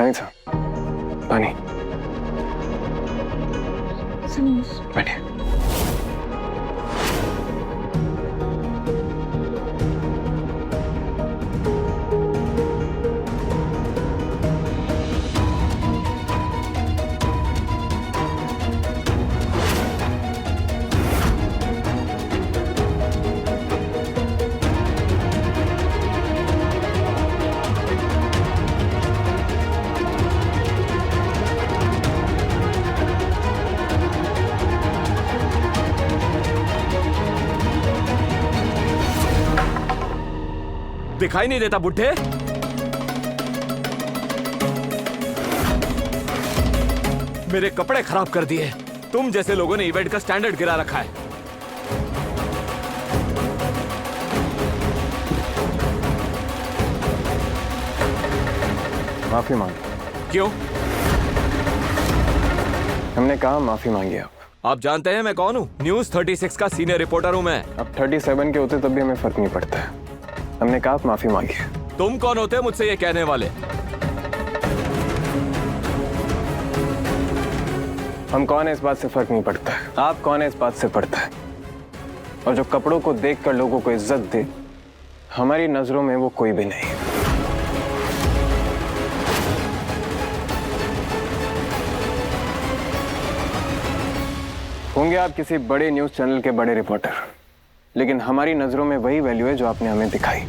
रानी साहब, पानी। बैठिए। दिखाई नहीं देता बुड्ढे? मेरे कपड़े खराब कर दिए। तुम जैसे लोगों ने इवेंट का स्टैंडर्ड गिरा रखा है। माफी मांगी। क्यों? हमने कहा माफी मांगी। आप जानते हैं मैं कौन हूँ? न्यूज़ 36 का सीनियर रिपोर्टर हूँ मैं। अब 37 के होते तब भी हमें फर्क नहीं पड़ता है। हमने कहा आप माफी मांगिए। तुम कौन होते मुझसे ये कहने वाले? हम कौन है इस बात से फर्क नहीं पड़ता है। आप कौन है इस बात से पड़ता है। और जो कपड़ों को देखकर लोगों को इज्जत दे, हमारी नजरों में वो कोई भी नहीं। होंगे आप किसी बड़े न्यूज चैनल के बड़े रिपोर्टर, लेकिन हमारी नजरों में वही वैल्यू है जो आपने हमें दिखाई।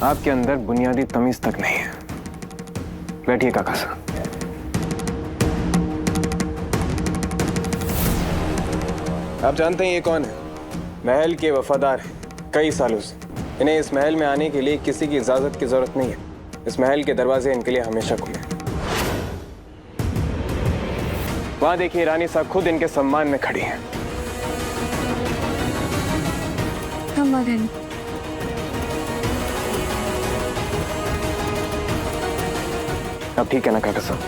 आपके अंदर बुनियादी तमीज तक नहीं है। बैठिए काका साहब। आप जानते हैं ये कौन है? महल के वफादार हैं कई सालों से। इन्हें इस महल में आने के लिए किसी की इजाजत की जरूरत नहीं है। इस महल के दरवाजे इनके लिए हमेशा खुले हैं। वहां देखिए रानी साहब खुद इनके सम्मान में खड़ी हैं। अब ठीक है ना काका साहब?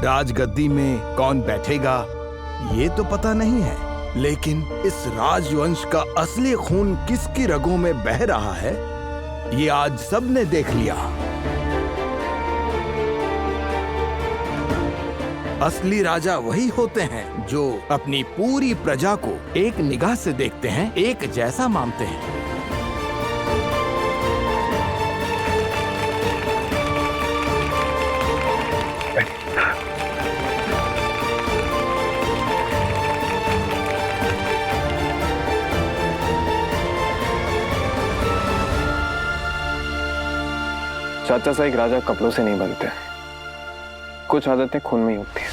राजगद्दी में कौन बैठेगा ये तो पता नहीं है, लेकिन इस राजवंश का असली खून किसकी रगों में बह रहा है ये आज सबने देख लिया। असली राजा वही होते हैं जो अपनी पूरी प्रजा को एक निगाह से देखते हैं, एक जैसा मानते हैं। चाचा सा एक राजा कपड़ों से नहीं बनते। कुछ आदतें खून में ही होती हैं।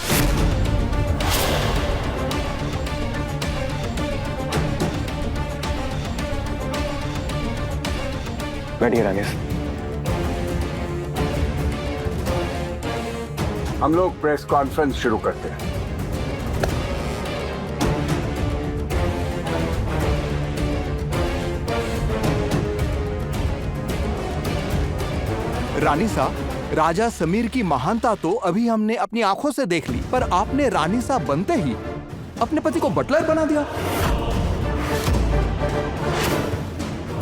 बैठिए रानी साहब। हम लोग प्रेस कॉन्फ्रेंस शुरू करते हैं। रानी साहब, राजा समीर की महानता तो अभी हमने अपनी आंखों से देख ली, पर आपने रानी साहब बनते ही अपने पति को बटलर बना दिया।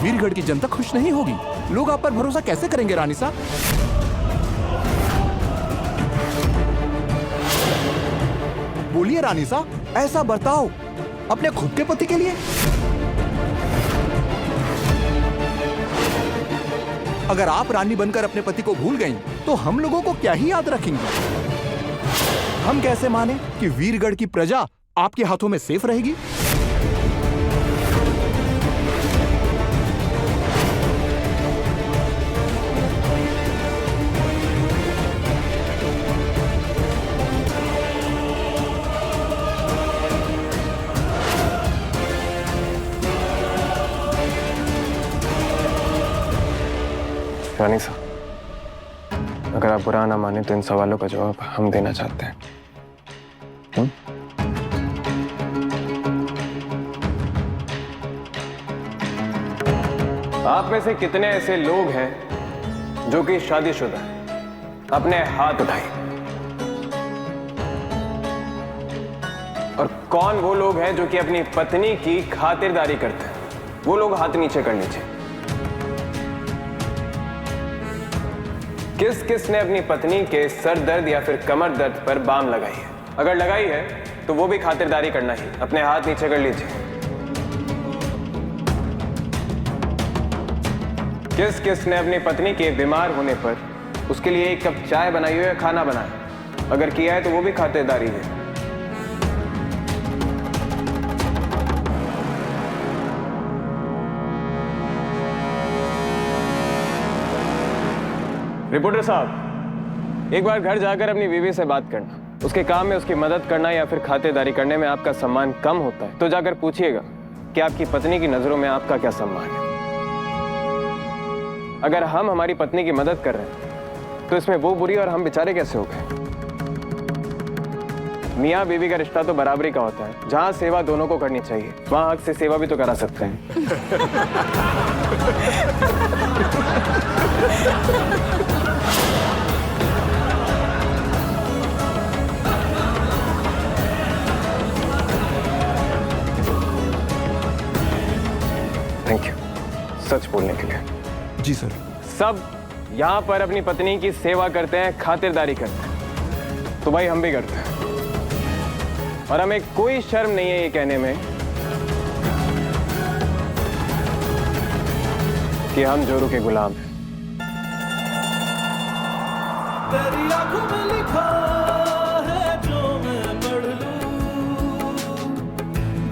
वीरगढ़ की जनता खुश नहीं होगी। लोग आप पर भरोसा कैसे करेंगे रानी साहब? बोलिए रानी साहब, ऐसा बर्ताव अपने खुद के पति के लिए? अगर आप रानी बनकर अपने पति को भूल गईं, तो हम लोगों को क्या ही याद रखेंगी? हम कैसे माने कि वीरगढ़ की प्रजा आपके हाथों में सेफ रहेगी? रानी साहब, अगर आप बुरा ना माने तो इन सवालों का जवाब हम देना चाहते हैं। आप में से कितने ऐसे लोग हैं जो कि शादीशुदा हैं? अपने हाथ उठाइए। और कौन वो लोग हैं जो कि अपनी पत्नी की खातिरदारी करते हैं? वो लोग हाथ नीचे कर लीजिए। किस किस ने अपनी पत्नी के सर दर्द या फिर कमर दर्द पर बाम लगाई है? अगर लगाई है तो वो भी खातिरदारी करना ही, अपने हाथ नीचे कर लीजिए। किस किस ने अपनी पत्नी के बीमार होने पर उसके लिए एक कप चाय बनाई हो या खाना बनाया? अगर किया है तो वो भी खातिरदारी है। रिपोर्टर साहब, एक बार घर जाकर अपनी बीवी से बात करना। उसके काम में उसकी मदद करना या फिर खातिरदारी करने में आपका सम्मान कम होता है तो जाकर पूछिएगा कि आपकी पत्नी की नजरों में आपका क्या सम्मान है। अगर हम हमारी पत्नी की मदद कर रहे हैं तो इसमें वो बुरी और हम बेचारे कैसे हो गए? मियाँ बीवी का रिश्ता तो बराबरी का होता है। जहाँ सेवा दोनों को करनी चाहिए वहाँ हक से सेवा भी तो करा सकते हैं। थैंक यू सच बोलने के लिए। जी सर। सब यहाँ पर अपनी पत्नी की सेवा करते हैं, खातिरदारी करते हैं, तो भाई हम भी करते हैं। और हमें कोई शर्म नहीं है ये कहने में कि हम जोरू के गुलाम हैं। तेरी आंखों में लिखा है जो मैं पढ़ लूं,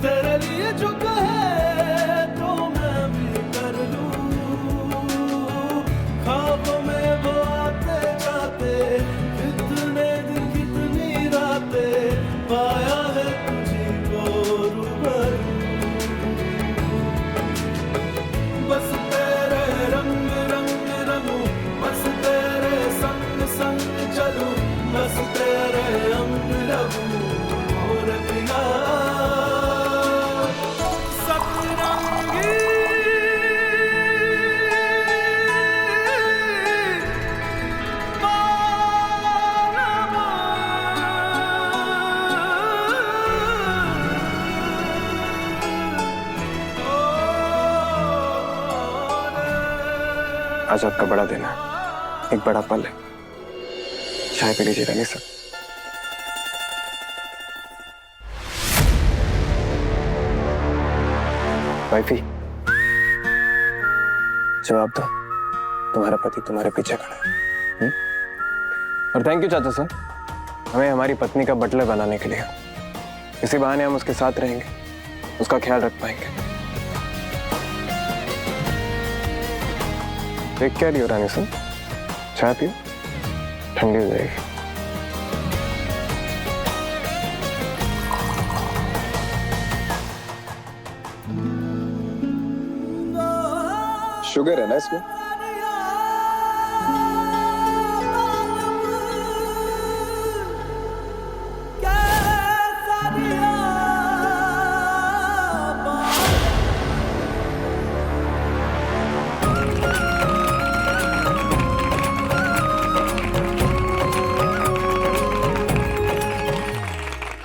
तेरे लिए जो कहे तो मैं भी कर लूं। ख्वाबों में वो आते जाते कितने दिन कितनी रातें पाया है तुझी को रूबरू। बस तेरे रंग रंग रंगूं, बस तेरे संग संग चलूं, बस तेरे अंग लगूं और पिया सतरंगी। आज आपका बड़ा दिन है, एक बड़ा पल है। चाय पी लीजिए रानी साहब। वाइफी, जवाब दो, तुम्हारा पति तुम्हारे पीछे खड़ा है। और थैंक यू चाचा साहब, हमें हमारी पत्नी का बटलर बनाने के लिए। इसी बहाने हम उसके साथ रहेंगे, उसका ख्याल रख पाएंगे। टेक केयर यू रानी साहब, चाय पियो, ठंडी हो जाएगी। शुगर है ना इसमें?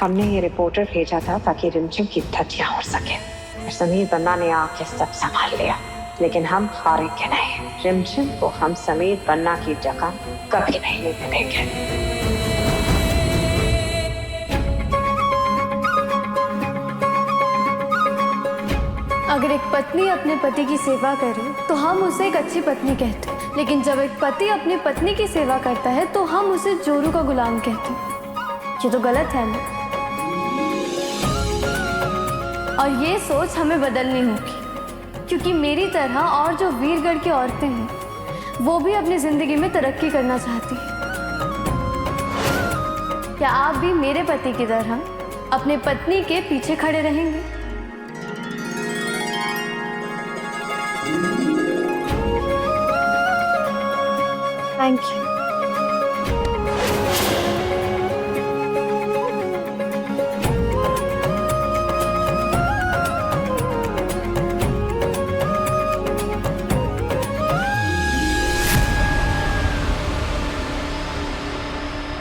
हमने ये रिपोर्टर भेजा था ताकि रिमझिम की धज्जियां उड़ सके। समीर बन्ना ने आके सब संभाल लिया, लेकिन हम हारेंगे नहीं। रिमझिम को हम समीर बन्ना की जगह कभी नहीं लेने देंगे। अगर एक पत्नी अपने पति की सेवा करे तो हम उसे एक अच्छी पत्नी कहते हैं, लेकिन जब एक पति अपनी पत्नी की सेवा करता है तो हम उसे जोरू का गुलाम कहते हैं। ये तो गलत है ना? और ये सोच हमें बदलनी होगी, क्योंकि मेरी तरह और जो वीरगढ़ की औरतें हैं वो भी अपनी जिंदगी में तरक्की करना चाहती हैं। क्या आप भी मेरे पति की तरह अपने पत्नी के पीछे खड़े रहेंगे? Thank you.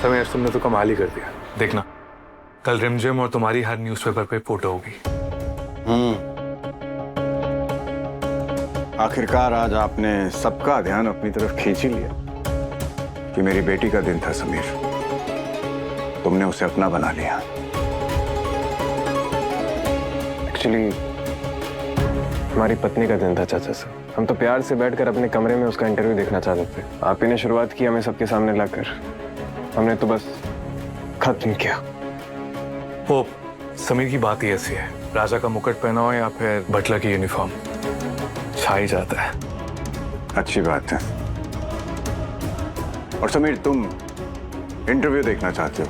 समीर, तुमने तो कमाल ही कर दिया। देखना, कल रिमझिम और तुम्हारी हर न्यूज़पेपर पे फोटो होगी। आखिरकार आज आपने सबका ध्यान अपनी तरफ खींच ही लिया कि मेरी बेटी का दिन था समीर, तुमने उसे अपना बना लिया। एक्चुअली हमारी पत्नी का दिन था चाचा साहब। हम तो प्यार से बैठकर अपने कमरे में उसका इंटरव्यू देखना चाहते थे। आप ही ने शुरुआत की हमें सबके सामने लाकर, हमने तो बस खत्म किया। वो समीर की बात ही ऐसी है, राजा का मुकुट पहना हो या फिर बटलर की यूनिफॉर्म, छा ही जाता है। अच्छी बात है। और समीर, तुम इंटरव्यू देखना चाहते हो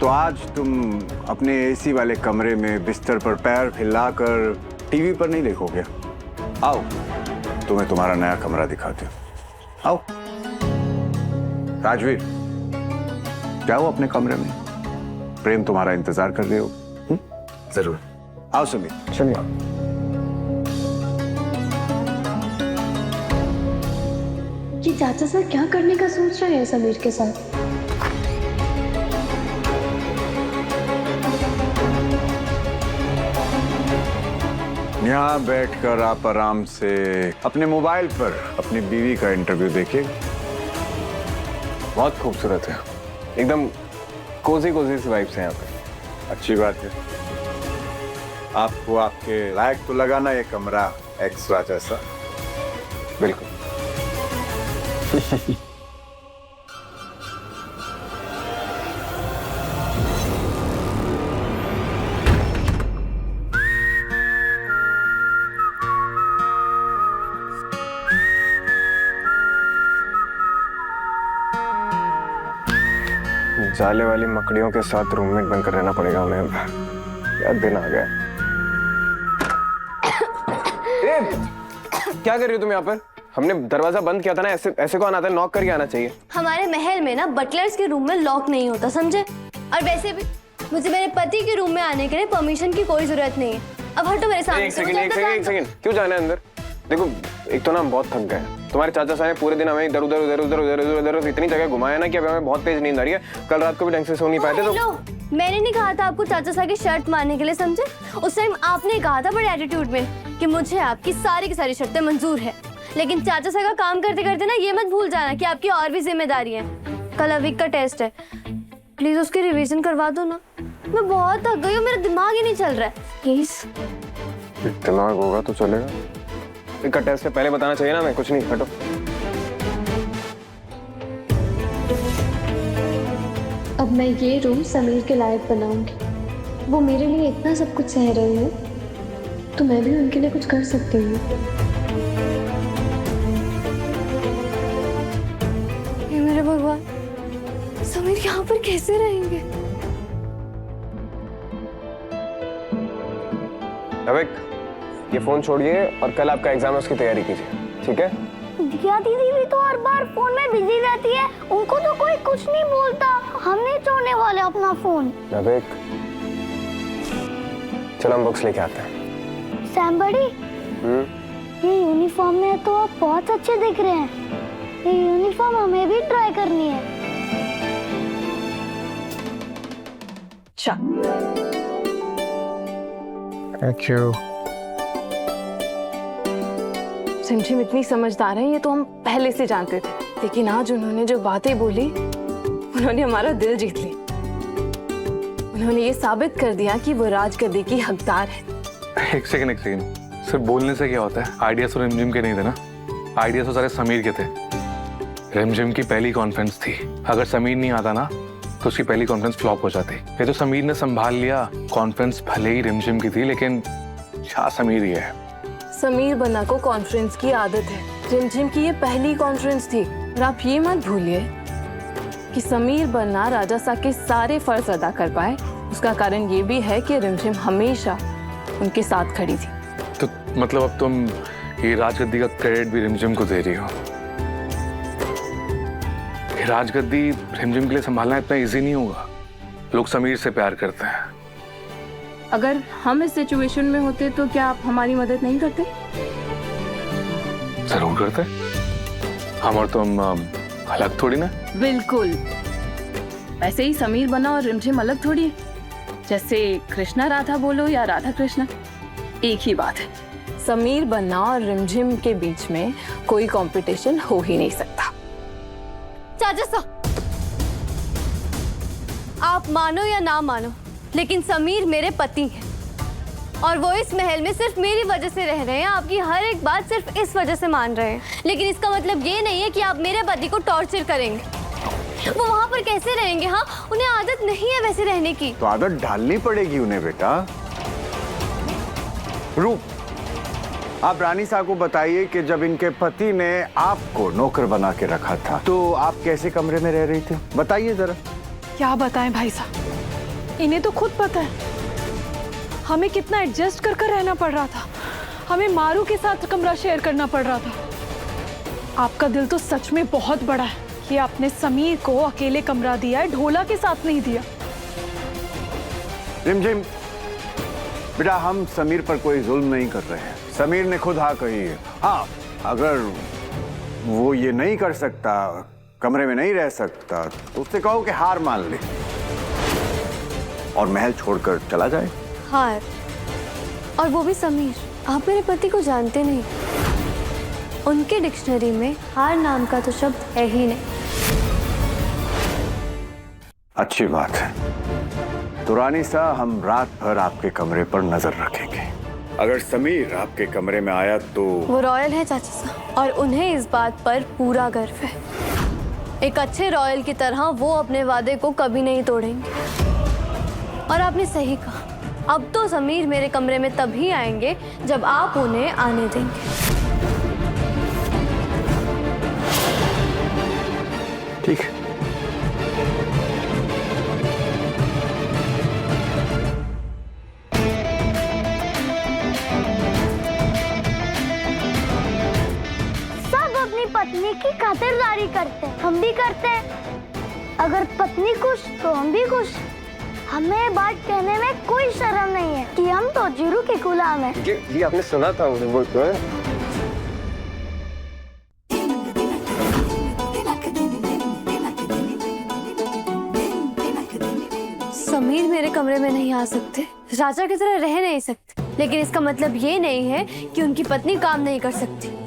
तो आज तुम अपने एसी वाले कमरे में बिस्तर पर पैर फैलाकर टीवी पर नहीं देखोगे। आओ, तुम्हें तुम्हारा नया कमरा दिखाते हो। आओ राजवीर, जाओ अपने कमरे में, प्रेम तुम्हारा इंतजार कर रहे हो। जरूर। आओ समीर। चलिए। ये चाचा सर क्या करने का सोच रहे हैं समीर के साथ? यहाँ बैठकर आप आराम से अपने मोबाइल पर अपनी बीवी का इंटरव्यू देखिए। बहुत खूबसूरत है, एकदम कोजी कोजी सी वाइब्स हैं यहाँ पे। अच्छी बात है। आपको आपके लायक तो लगा ना ये कमरा एक्स्ट्रा जैसा? बिल्कुल। जाले वाली मकड़ियों के साथ रूममेट बनकर रहना पड़ेगा हमें। क्या दिन आ गया। क्या कर रही हो तुम यहाँ पर? हमने दरवाजा बंद किया था ना, ऐसे को आना था, नॉक करके आना चाहिए। हमारे महल में ना बटलर्स के रूम में लॉक नहीं होता, समझे? और वैसे भी मुझे मेरे पति के रूम में आने के लिए परमिशन की कोई जरूरत नहीं है। अब हटो मेरे सामने एक से। सेकंड, क्यों जाना है अंदर? देखो, एक तो ना हम बहुत थक गए। तुम्हारे चाचा साहब ने पूरे दिन हमें इधर उधर इतनी जगह घुमाया ना कि अब हमें बहुत तेज नींद आ रही है। कल रात को भी ढंग से सो नहीं पाए थे। तो मैंने नहीं कहा था आपको चाचा साहब की शर्त मारने के लिए, समझे? उस टाइम आपने कहा था बड़े एटीट्यूड में कि मुझे आपकी सारी की सारी शर्तें मंजूर है, लेकिन चाचा साहब का काम करते करते ना ये मत भूल जाना कि आपकी और भी जिम्मेदारी है। कल अविक का टेस्ट है, प्लीज उसकी रिवीजन करवा दो ना। मैं बहुत थक गई हूँ, मेरा दिमाग ही नहीं चल रहा है, प्लीज। दिमाग होगा तो चलेगा। इसका टेस्ट से पहले बताना चाहिए ना। मैं कुछ नहीं, हटो। अब मैं ये रूम समीर के लायक बनाऊंगी। वो मेरे लिए इतना सब कुछ सह रहे हैं तो मैं भी उनके लिए कुछ कर सकती हूँ। हे मेरे भगवान, समीर यहाँ पर कैसे रहेंगे? अविक, ये फोन छोड़िए और कल आपका एग्जाम है, उसकी तैयारी कीजिए, ठीक है? दिया दीदी भी तो हर बार फोन में बिजी रहती है, उनको तो कोई कुछ नहीं बोलता। हम नहीं छोड़ने वाले अपना फोन। अविक, चलो हम बुक्स लेके आते हैं। सैम बड़ी, ये यूनिफॉर्म में तो आप बहुत अच्छे दिख रहे हैं। ये यूनिफॉर्म हमें भी ट्राई करनी है। अच्छा, थैंक यू। रिमझिम इतनी समझदार है ये तो हम पहले से जानते थे, लेकिन आज उन्होंने जो बातें बोली उन्होंने हमारा दिल जीत लिया। उन्होंने ये साबित कर दिया कि वो राजगद्दी की हकदार है। एक सेकंड, सिर्फ बोलने से क्या होता है? आइडियाज तो रिमझिम के नहीं थे ना, आइडियाज तो सारे समीर के थे। रिमझिम की पहली कॉन्फ्रेंस थी, अगर समीर नहीं आता ना तो उसकी पहली कॉन्फ्रेंस फ्लॉप हो जाती। ये तो समीर ने संभाल लिया। कॉन्फ्रेंस भले ही रिमझिम की थी, लेकिन शाह समीर ही है। समीर बन्ना को कॉन्फ्रेंस की आदत है। रिमझिम की ये पहली कॉन्फ्रेंस थी और आप ये मत भूलिए कि समीर बन्ना राजा साहब के सारे फर्ज अदा कर पाए, उसका कारण ये भी है कि रिमझिम हमेशा उनके साथ खड़ी थी। तो मतलब अब तुम ये राजगद्दी का क्रेडिट भी रिमझिम को दे रही हो? ये राजगद्दी रिमझिम के लिए संभालना इतना इजी नहीं होगा। लोग समीर से प्यार करते हैं। अगर हम इस सिचुएशन में होते तो क्या आप हमारी मदद नहीं करते? जरूर करते। हम और तुम अलग थोड़ी ना। बिल्कुल, वैसे ही समीर बना और रिमझिम अलग थोड़ी है। जैसे कृष्णा राधा बोलो या राधा कृष्णा, एक ही बात है। समीर बन्ना और रिमझिम के बीच में कोई कंपटीशन हो ही नहीं सकता। चाचा साहब, आप मानो या ना मानो, लेकिन समीर मेरे पति हैं और वो इस महल में सिर्फ मेरी वजह से रह रहे हैं। आपकी हर एक बात सिर्फ इस वजह से मान रहे हैं, लेकिन इसका मतलब ये नहीं है कि आप मेरे पति को टॉर्चर करेंगे। वो वहाँ पर कैसे रहेंगे? हाँ, उन्हें आदत नहीं है वैसे रहने की। तो आदत डालनी पड़ेगी उन्हें बेटा। रूप, आप रानी साहब को बताइए कि जब इनके पति ने आपको नौकर बना के रखा था तो आप कैसे कमरे में रह रही थी? बताइए जरा। क्या बताएं भाई साहब, इन्हें तो खुद पता है हमें कितना एडजस्ट कर कर रहना पड़ रहा था। हमें मारू के साथ कमरा शेयर करना पड़ रहा था। आपका दिल तो सच में बहुत बड़ा है कि आपने समीर को अकेले कमरा दिया है, ढोला के साथ नहीं दिया। रिमझिम बेटा, हम समीर पर कोई जुल्म नहीं कर रहे हैं। समीर ने खुद हाँ कही है। हाँ, अगर वो ये नहीं कर सकता, कमरे में नहीं रह सकता, तो उससे कहो कि हार मान ले और महल छोड़कर चला जाए। हार? और वो भी समीर? आप मेरे पति को जानते नहीं। उनके डिक्शनरी में हार नाम का तो शब्द है ही नहीं। अच्छी बात है। तो रानी साहब, हम रात भर आपके कमरे पर नजर रखेंगे। अगर समीर आपके कमरे में आया तो वो रॉयल है चाचा साहब, और उन्हें इस बात पर पूरा गर्व है। एक अच्छे रॉयल की तरह वो अपने वादे को कभी नहीं तोड़ेंगे। और आपने सही कहा, अब तो समीर मेरे कमरे में तभी आएंगे जब आप उन्हें आने देंगे। ठीक है। सब अपनी पत्नी की खातिरदारी करते हैं, हम भी करते हैं। अगर पत्नी खुश तो हम भी खुश। हमें बात कहने में कोई शर्म नहीं है कि हम तो जीरू के गुलाम हैं। ये आपने सुना था उन्हें वो तो है। समीर मेरे कमरे में नहीं आ सकते, राजा की तरह रह नहीं सकते, लेकिन इसका मतलब ये नहीं है कि उनकी पत्नी काम नहीं कर सकती।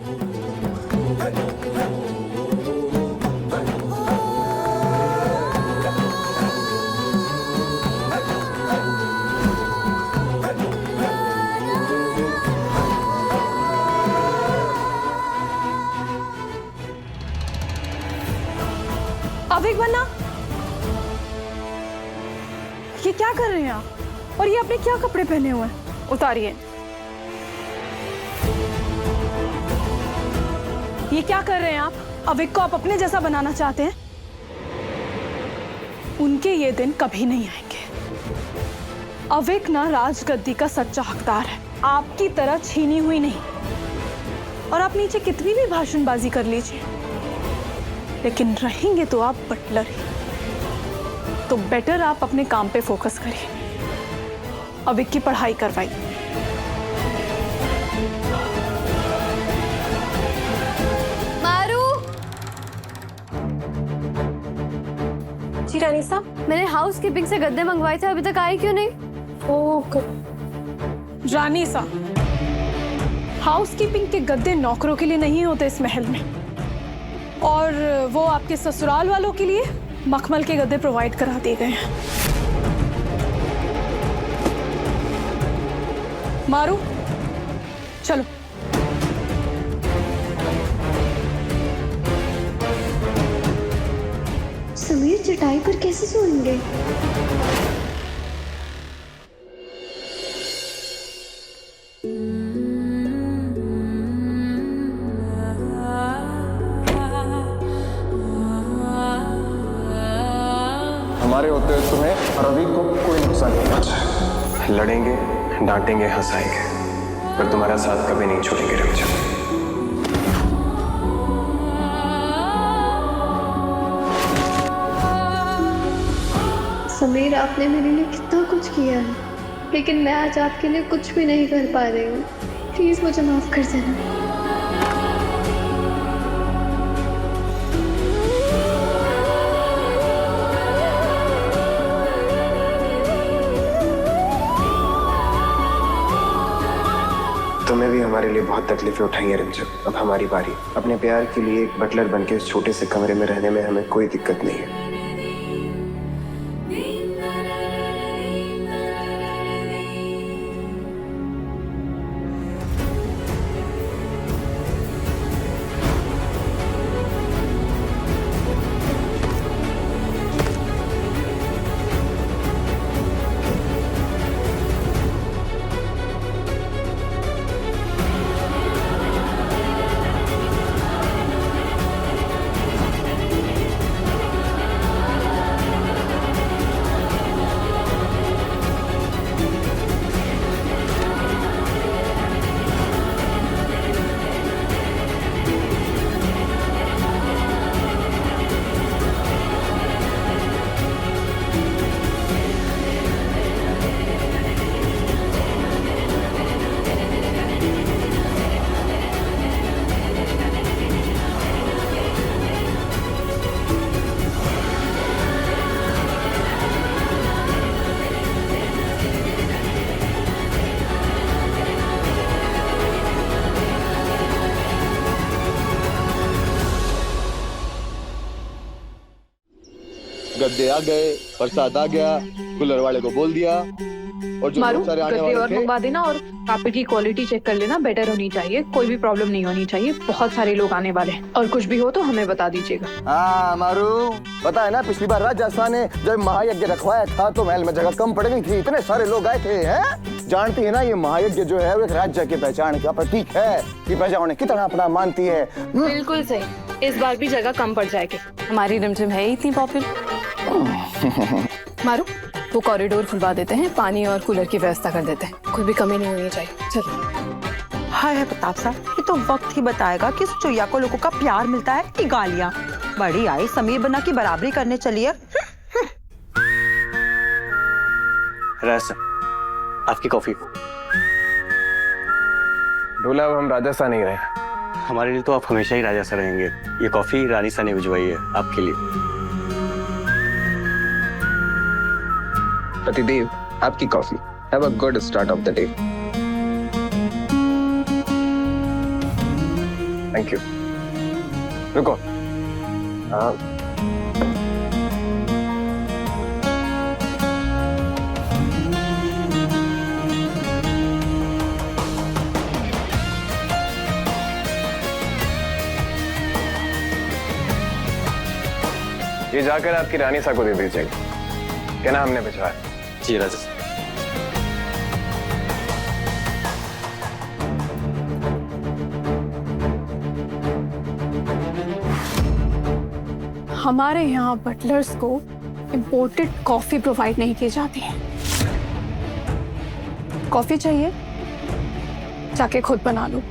अविक बन्ना, ये क्या कर रहे हैं आप? और ये आपने क्या कपड़े पहने हुए हैं? उतारिए। ये क्या कर रहे हैं आप? अविक को आप अपने जैसा बनाना चाहते हैं? उनके ये दिन कभी नहीं आएंगे। अविक ना राजगद्दी का सच्चा हकदार है, आपकी तरह छीनी हुई नहीं। और आप नीचे कितनी भी भाषणबाजी कर लीजिए, लेकिन रहेंगे तो आप बटलर ही। तो बेटर आप अपने काम पे फोकस करिए, अविक की पढ़ाई करवाइए। मारू। जी रानी साहब। मैंने हाउस कीपिंग से गद्दे मंगवाए थे, अभी तक आए क्यों नहीं? रानी साहब, हाउस कीपिंग के गद्दे नौकरों के लिए नहीं होते इस महल में, और वो आपके ससुराल वालों के लिए मखमल के गद्दे प्रोवाइड करा दिए गए हैं। मारू, चलो। समीर चटाई पर कैसे सोएंगे? हमारे होते हुए तुम्हें और अभी को कोई नुकसान नहीं पहुंचा। लड़ेंगे, डांटेंगे, हंसाएंगे, पर तुम्हारा साथ कभी नहीं छोड़ेंगे रिमझिम। समीर, आपने मेरे लिए कितना कुछ किया है, लेकिन मैं आज आपके लिए कुछ भी नहीं कर पा रही हूँ। प्लीज मुझे माफ कर देना। लिए बहुत तकलीफें उठाई हैं रिमझिम। अब हमारी बारी। अपने प्यार के लिए एक बटलर बनके इस छोटे से कमरे में रहने में हमें कोई दिक्कत नहीं है। गद्दे आ गए, प्रसाद आ गया, कूलर वाले को बोल दिया और जो मारू बहुत सारे आने गद्दे वाले और थे। मंगवा देना और कार्पेट की क्वालिटी चेक कर लेना, बेटर होनी चाहिए, कोई भी प्रॉब्लम नहीं होनी चाहिए। बहुत सारे लोग आने वाले हैं और कुछ भी हो तो हमें बता दीजिएगा। हाँ मारू, पता है ना पिछली बार राजस्थान ने जब महायज्ञ रखवाया था तो महल में जगह कम पड़ गई थी, इतने सारे लोग आए थे। हैं? जानती है ना ये महायज्ञ जो है वो एक राज्य की पहचान का प्रतीक है कि प्रजा उन्हें कितना अपना मानती है। बिल्कुल सही, इस बार भी जगह कम पड़ जाएगी। हमारी रिमझिम है ही इतनी पॉपुलर। मारू वो कॉरिडोर खुलवा देते हैं, पानी और कूलर की व्यवस्था कर देते हैं, कोई भी कमी नहीं होनी चाहिए। चलो। हाय प्रताप साहब, ये तो वक्त ही बताएगा कि इस चुईया को लोगों का प्यार मिलता है कि गालियां। बड़ी आई समीर बना की बराबरी करने चली है। आपकी कॉफी। डोला, अब हम राजस्थान नहीं रहे। हमारे लिए तो आप हमेशा ही राजा सा रहेंगे। ये कॉफी रानी सा ने भिजवाई है आपके लिए। पतिदेव, आपकी coffee. Have a good start of the day. Thank you. रुको। ये जाकर आपकी रानी सा को दे दीजिएगा, क्या ना हमने भिजवाया। जी राजा। हमारे यहाँ बटलर्स को इम्पोर्टेड कॉफी प्रोवाइड नहीं की जाती है। कॉफी चाहिए जाके खुद बना लो,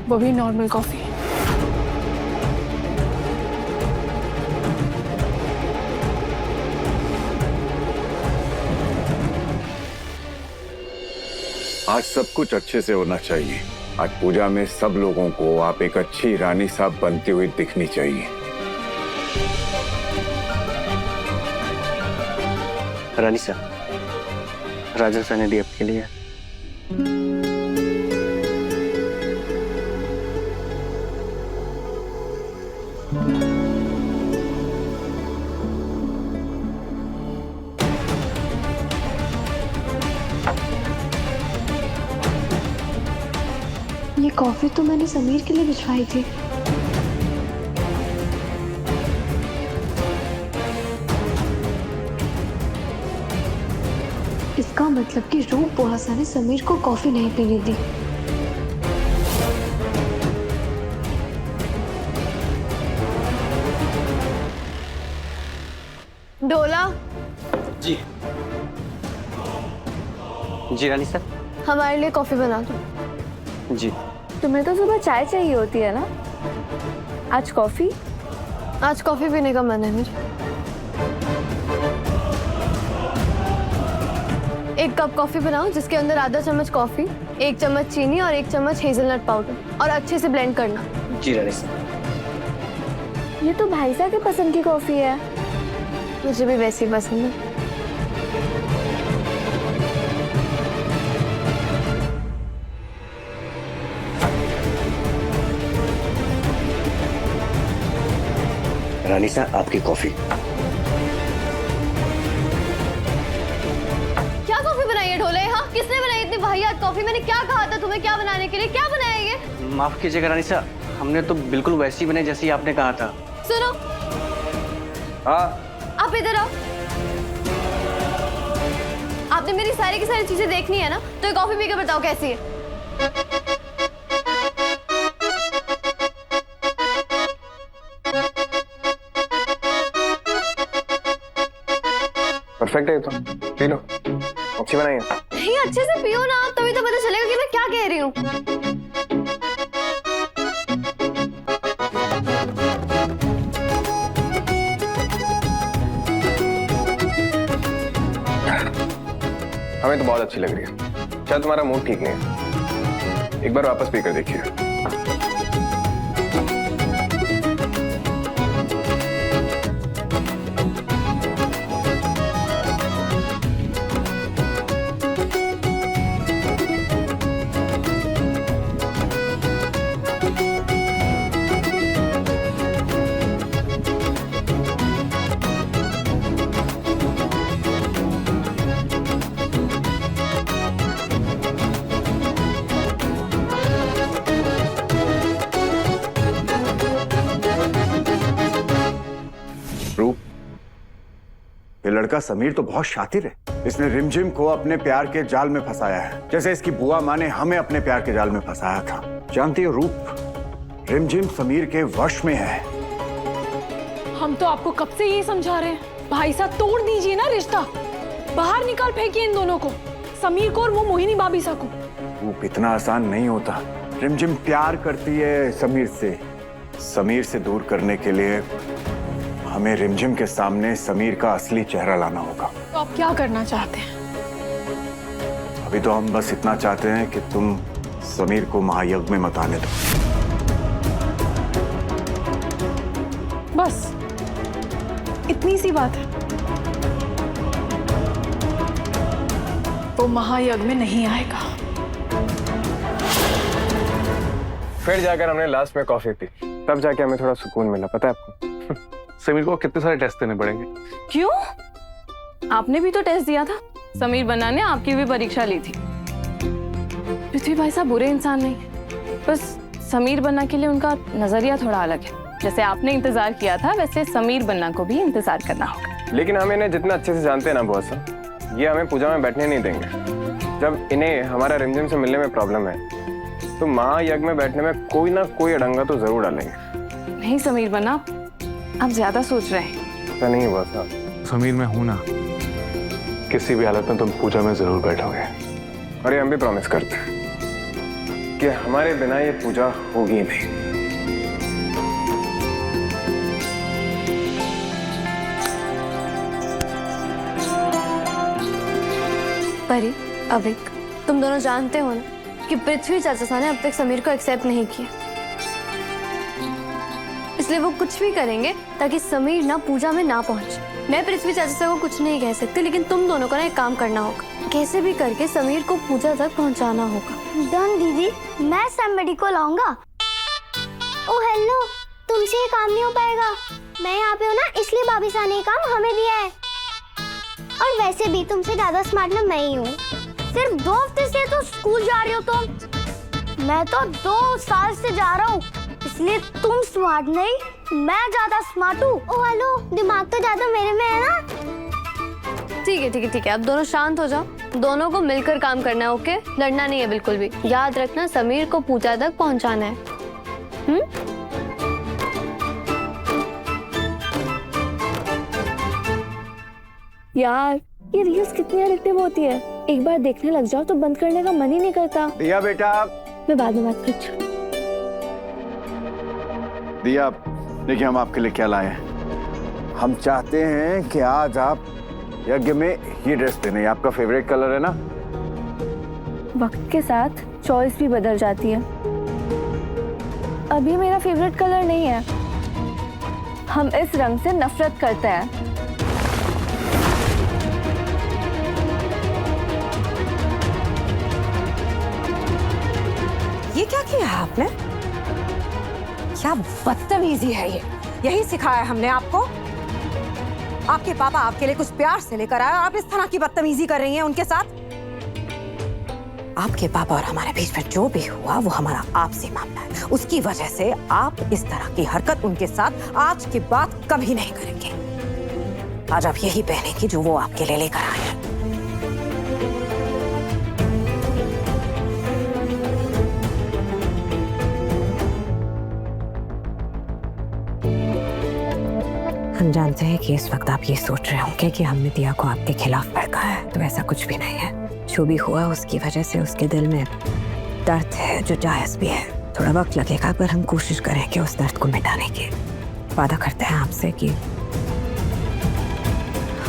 वो भी नॉर्मल कॉफी। आज सब कुछ अच्छे से होना चाहिए। आज पूजा में सब लोगों को आप एक अच्छी रानी साहब बनती हुई दिखनी चाहिए। रानी साहब, राजा सा ने दी आपके लिए। ये कॉफी तो मैंने समीर के लिए भिजवाई थी। इसका मतलब कि रूप बुआसा ने समीर को कॉफी नहीं पीने दी। डोला। जी जी रानी साहब। हमारे लिए कॉफी बना दो। जी। तुम्हें तो सुबह चाय चाहिए होती है ना, आज कॉफी? आज कॉफी पीने का मन है मुझे। एक कप कॉफी बनाओ जिसके अंदर आधा चम्मच कॉफी, 1 चम्मच चीनी और 1 चम्मच हेजलनट पाउडर, और अच्छे से ब्लेंड करना। जी रानी साहब। ये तो भाई साहब की पसंद की कॉफी है, मुझे भी वैसी पसंद है। रानीसा आपकी कॉफी। क्या कॉफी बनाई है ढोले? हाँ, किसने बनाई इतनी वाहियात कॉफी? मैंने क्या कहा था तुम्हें क्या बनाने के लिए? क्या बनाया ये? माफ कीजिएगा रानीसा, हमने तो बिल्कुल वैसी बनाई जैसी आपने कहा था। सुनो, हाँ आप इधर आओ। आपने मेरी सारी की सारी चीजें देखनी है ना, तो ये कॉफी पीकर बताओ कैसी है। परफेक्ट है ये तो, पी लो। अच्छी बनाई है। नहीं, अच्छे से पियो ना, तभी तो पता चलेगा कि मैं क्या कह रही हूँ। हमें तो बहुत अच्छी लग रही है। शायद तुम्हारा मूड ठीक नहीं है, एक बार वापस पी कर देखिए। ये लड़का समीर तो बहुत शातिर है। इसने रिमझिम को अपने प्यार के जाल में फंसाया है, जैसे इसकी बुआ माँ ने हमें अपने प्यार के जाल में फंसाया था। जानती हो रूप, रिमझिम समीर के वश में है। हम तो आपको कब से यही समझा रहे हैं, भाई साहब तोड़ दीजिए ना रिश्ता, बाहर निकाल फेंकिए इन दोनों को, समीर को और वो मोहिनी भाभी सा को। रूप, इतना आसान नहीं होता। रिमझिम प्यार करती है समीर से। समीर से दूर करने के लिए हमें रिमझिम के सामने समीर का असली चेहरा लाना होगा। तो आप क्या करना चाहते हैं? अभी तो हम बस इतना चाहते हैं कि तुम समीर को महायज्ञ में मत आने दो। बस इतनी सी बात है। वो महायज्ञ में नहीं आएगा। फिर जाकर हमने लास्ट में कॉफी पी, तब जाके हमें थोड़ा सुकून मिला, पता है आपको? समीर को कितने सारे टेस्ट देने पड़ेंगे। क्यों? आपने भी तो टेस्ट दिया था। समीर बन्ना ने आपकी भी परीक्षा ली थी। पृथ्वी भाई साहब बुरे इंसान नहीं, बस समीर बन्ना के लिए उनका नजरिया थोड़ा अलग है। जैसे आपने इंतजार किया था, वैसे समीर बन्ना को भी इंतजार करना होगा। लेकिन हम इन्हें जितना अच्छे से जानते हैं ना बुआ साहब, ये हमें पूजा में बैठने नहीं देंगे। जब इन्हें हमारा रिमझिम से मिलने में प्रॉब्लम है, तो महायज्ञ में बैठने में कोई ना कोई अड़ंगा तो जरूर डालेंगे। नहीं समीर बन्ना, आप ज्यादा सोच रहे हैं। ऐसा नहीं हुआ साहब। समीर मैं हूं ना, किसी भी हालत में तुम पूजा में जरूर बैठोगे। और ये हम भी प्रॉमिस करते हैं कि हमारे बिना ये पूजा होगी नहीं। परी, अविक, तुम दोनों जानते हो ना कि पृथ्वी चाचा ने अब तक समीर को एक्सेप्ट नहीं किया, इसलिए वो कुछ भी करेंगे ताकि समीर ना पूजा में ना पहुंचे। मैं पृथ्वी चाचा को कुछ नहीं कह सकती, लेकिन तुम दोनों को ना एक काम करना होगा। कैसे भी करके समीर को पूजा तक पहुंचाना होगा। डन दीदी, मैं समबडी को लाऊंगा। ओ हेलो, तुमसे ये काम नहीं हो पाएगा। मैं यहाँ पे हूँ ना, इसलिए भाभी सा ने काम हमें दिया है। और वैसे भी तुमसे ज्यादा स्मार्ट ना मैं ही हूँ। सिर्फ 2 हफ्ते से तो स्कूल जा रही हो तुम, मैं तो 2 साल से जा रहा हूँ, इसलिए तुम स्मार्ट नहीं, मैं ज्यादा स्मार्ट हूँ। ओ हेलो, दिमाग तो ज्यादा मेरे में है ना। ठीक है ठीक है ठीक है, अब दोनों शांत हो जाओ। दोनों को मिलकर काम करना है, ओके? लड़ना नहीं है बिल्कुल भी। याद रखना, समीर को पूजा तक पहुंचाना है। यार, ये रील्स कितनी एडिक्टिव होती है, एक बार देखने लग जाओ तो बंद करने का मन ही नहीं करता। दिया बेटा, मैं बाद में बात करती हूँ। दिया, देखिए हम आपके लिए क्या लाए हैं। हम चाहते हैं कि आज आप यज्ञ में ये ड्रेस पहने। ये आपका फेवरेट कलर है ना? वक्त के साथ चॉइस भी बदल जाती है। अभी मेरा फेवरेट कलर नहीं है। हम इस रंग से नफरत करते हैं। ये क्या किया है आपने? क्या बदतमीजी है ये। यही सिखाया हमने आपको। आपके पापा आपके लिए कुछ प्यार से लेकर आए और आप इस तरह की बदतमीजी कर रही हैं उनके साथ। आपके पापा और हमारे बीच में जो भी हुआ वो हमारा आपसी मामला है। उसकी वजह से आप इस तरह की हरकत उनके साथ आज के बाद कभी नहीं करेंगे। आज आप यही पहनेंगी जो वो आपके लिए लेकर आए हैं। हम जानते हैं कि इस वक्त आप ये सोच रहे होंगे कि हमने दिया को आपके खिलाफ भड़काया है, तो ऐसा कुछ भी नहीं है। जो भी हुआ उसकी वजह से उसके दिल में दर्द है जो जायज भी है। थोड़ा वक्त लगेगा पर हम कोशिश करेंगे उस दर्द को मिटाने की। वादा करते हैं आपसे कि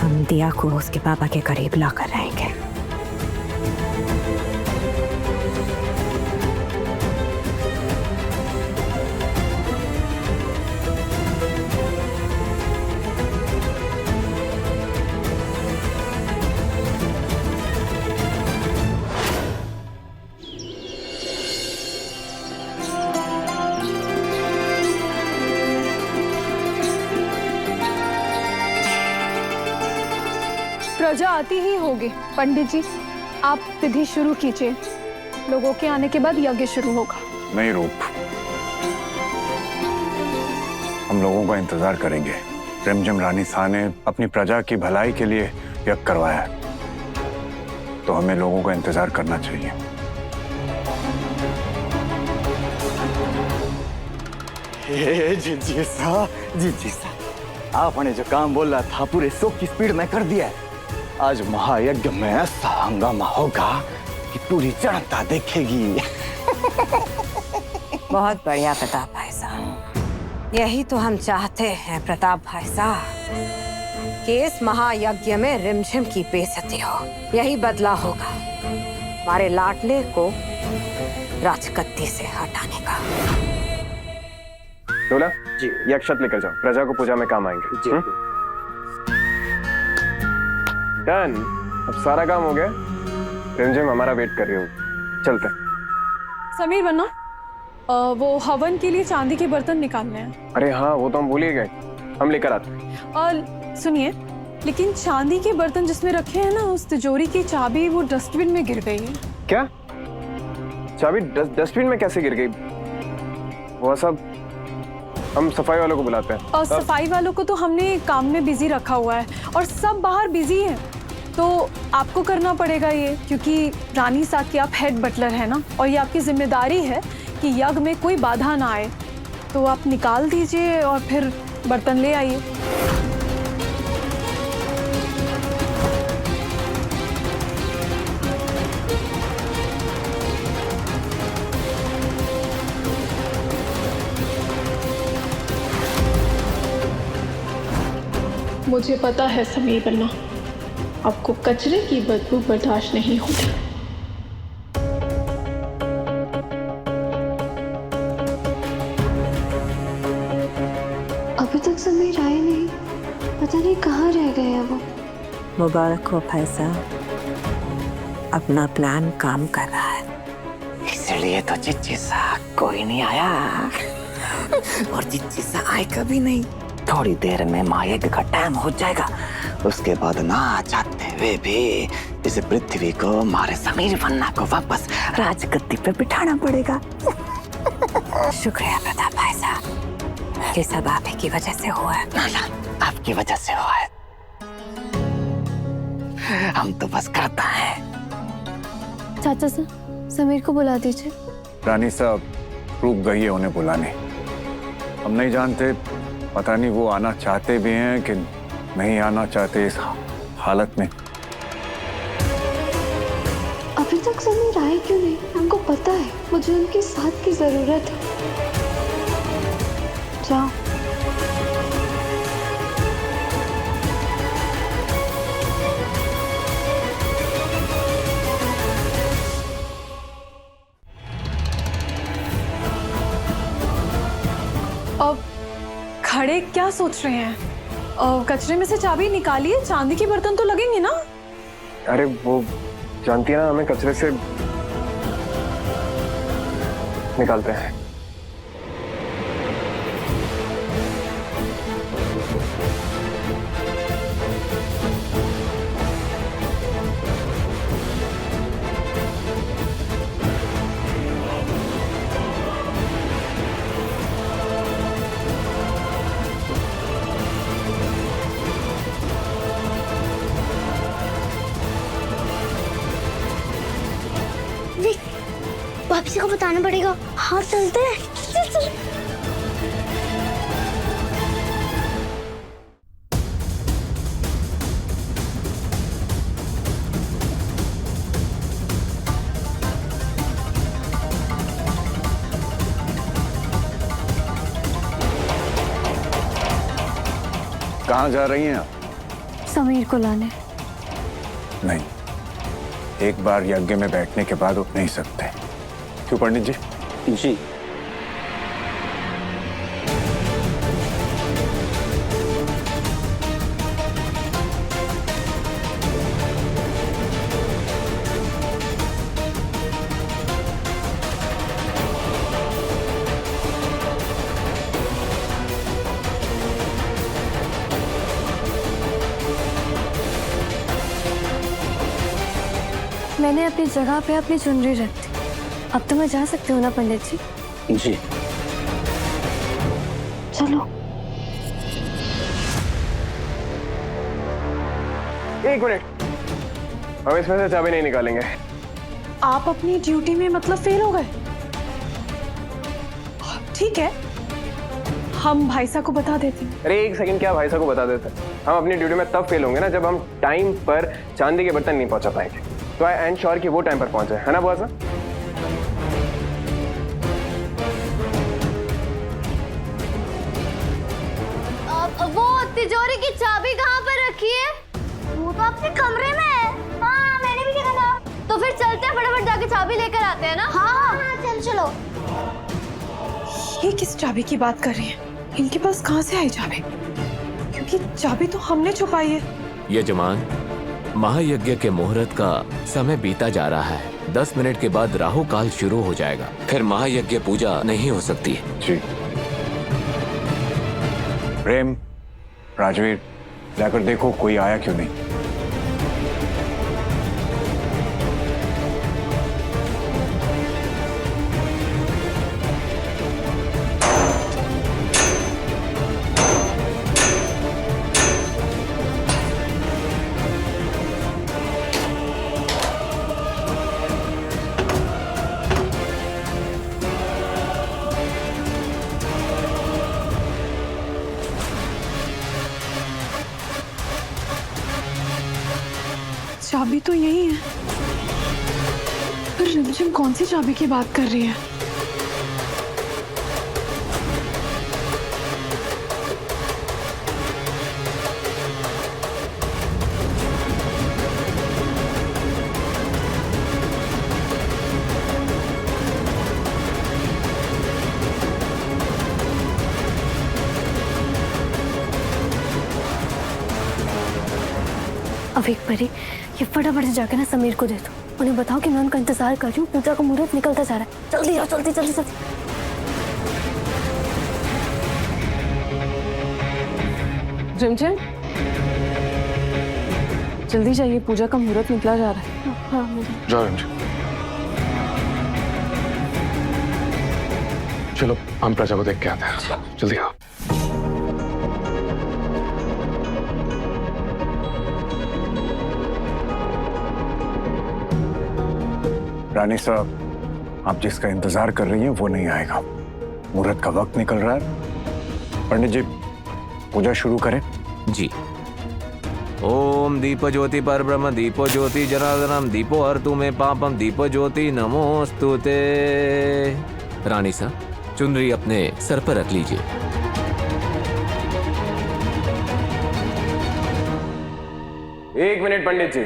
हम दिया को उसके पापा के करीब ला कर रहेंगे। प्रजा आती ही होगी। पंडित जी, आप विधि शुरू कीजिए। लोगों के आने के बाद यज्ञ शुरू होगा। नहीं रूप, हम लोगों का इंतजार करेंगे। रिमझिम रानी शाह ने अपनी प्रजा की भलाई के लिए यज्ञ करवाया है, तो हमें लोगों का इंतजार करना चाहिए। जी साहब, आपने जो काम बोला था पूरे 100 की स्पीड में कर दिया है। आज महायज्ञ में ऐसा हंगामा होगा कि पूरी जनता देखेगी। बहुत बढ़िया प्रताप भाई साहब, यही तो हम चाहते हैं प्रताप भाई साहब कि इस महायज्ञ में रिमझिम की बेइज्जती हो। यही बदला होगा हमारे लाडले को राजगद्दी से हटाने का। डोला जी, ये अक्षत लेकर जाओ, प्रजा को पूजा में काम आएंगे जी। डन, अब सारा काम हो गया। रिमझिम हमारा वेट कर रही होगी, चलते हैं। समीर बन्ना, वो हवन के लिए चांदी के बर्तन निकालने हैं। अरे हाँ, वो तो हम भूल ही गए, हम लेकर आते हैं। और सुनिए, लेकिन चांदी के बर्तन जिसमें रखे हैं ना, उस तिजोरी की चाबी वो डस्टबिन में गिर गई है। क्या? चाबी डस्टबिन में कैसे गिर गई? वो सब हम सफाई वालों को बुलाते हैं। और सफाई वालों को तो हमने काम में बिजी रखा हुआ है और सब बाहर बिजी हैं, तो आपको करना पड़ेगा ये, क्योंकि रानी साहब की आप हेड बटलर है ना, और ये आपकी जिम्मेदारी है कि यज्ञ में कोई बाधा ना आए। तो आप निकाल दीजिए और फिर बर्तन ले आइए। मुझे पता है समीर बन्ना, आपको कचरे की बदबू बर्दाश्त नहीं होगी। अभी तक समीर आए नहीं, पता नहीं कहाँ रह गए हैं वो। मुबारक हो भाई साहब, अपना प्लान काम कर रहा है। इसलिए तो चिच्ची सा कोई नहीं आया और चिच्ची सा आए कभी नहीं। थोड़ी देर में महायज्ञ का टाइम हो जाएगा, उसके बाद ना चाहते हुए भी इस पृथ्वी को हमारे समीर बन्ना को वापस राजगद्दी पे बिठाना पड़ेगा। शुक्रिया प्रताप भाई साहब, ये सब आप ही की वजह से हुआ है। ना, आपकी वजह से हुआ है। हम तो बस करता है। चाचा साहब, समीर को बुला दीजिए। रानी साहब रुक गई है उन्हें बुलाने। हम नहीं जानते, पता नहीं वो आना चाहते भी हैं कि नहीं आना चाहते इस हालत में। अभी तक समीर आए क्यों नहीं? हमको पता है मुझे उनके साथ की जरूरत है। जाओ। अब खड़े क्या सोच रहे हैं? कचरे में से चाबी निकालिए, चांदी के बर्तन तो लगेंगे ना। अरे वो जानती है ना, हमें कचरे से निकालते हैं। किसी को बताना पड़ेगा। हाँ चलते हैं। चल चल। कहाँ जा रही हैं आप? समीर को लाने। नहीं, एक बार यज्ञ में बैठने के बाद उठ नहीं सकते। क्यों पंडित जी? जी। मैंने अपनी जगह पे अपनी चुनरी रख दी। अब तो मैं जा सकती हूँ ना पंडित जी? जी। चलो। एक मिनट, हम इसमें से चाबी नहीं निकालेंगे। आप अपनी ड्यूटी में मतलब फेल हो गए? ठीक है, हम भाई साहब को बता देते हैं। अरे एक सेकंड, क्या भाई साहब को बता देते हैं? हम अपनी ड्यूटी में तब फेल होंगे ना जब हम टाइम पर चांदी के बर्तन नहीं पहुंचा पाएंगे। तो आई एम श्योर कि वो टाइम पर पहुंचे, है ना बुआ साहब? वो तिजोरी की चाबी कहाँ पर रखी है? वो तो अपने कमरे में है। हाँ मैंने भी देखा था। तो फिर चलते हैं, फटाफट जाके चाबी लेकर आते हैं ना। हाँ चल चलो। ये किस चाबी की बात कर रही है? इनके पास कहाँ से आई चाबी? क्योंकि चाबी तो हमने छुपाई है। यजमान, महायज्ञ के मुहूर्त का समय बीता जा रहा है। 10 मिनट के बाद राहु काल शुरू हो जाएगा, फिर महायज्ञ पूजा नहीं हो सकती। जी। प्रेम, राजवीर, जाकर देखो कोई आया क्यों नहीं। चाबी तो यही है, पर रिमझिम कौन सी चाबी की बात कर रही है? अब एक परी, ये फटाफट से जाकर ना समीर को दे दो। उन्हें बताओ कि मैं उनका इंतजार कर रही हूँ। पूजा का मुहूर्त निकलता जा रहा है। जल्दी आओ, जल्दी जल्दी जल्दी। रिमझिम, जल्दी जाइए, पूजा का मुहूर्त निकला जा रहा है। हाँ जाओ रिमझिम। चलो हम प्रजा को देख के आते हैं। जल्दी आओ। रानी साहब, आप जिसका इंतजार कर रही हैं वो नहीं आएगा। मुहूर्त का वक्त निकल रहा है। पंडित जी, पूजा शुरू करें। जी। ओम दीप ज्योति पर ब्रह्म दीपो ज्योति जनार्दनम दीपो हरतु में पापम दीपो ज्योति नमोस्तुते। रानी साहब, चुनरी अपने सर पर रख लीजिए। एक मिनट पंडित जी।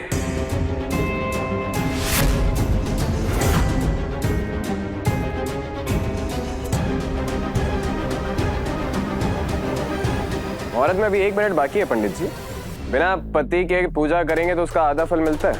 औरत में अभी 1 मिनट बाकी है पंडित जी। बिना पति के पूजा करेंगे तो उसका आधा फल मिलता है।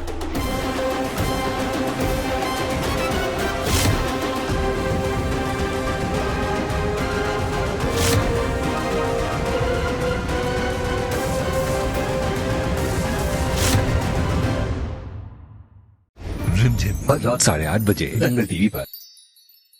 रिमझिम 8:30 बजे टीवी पर।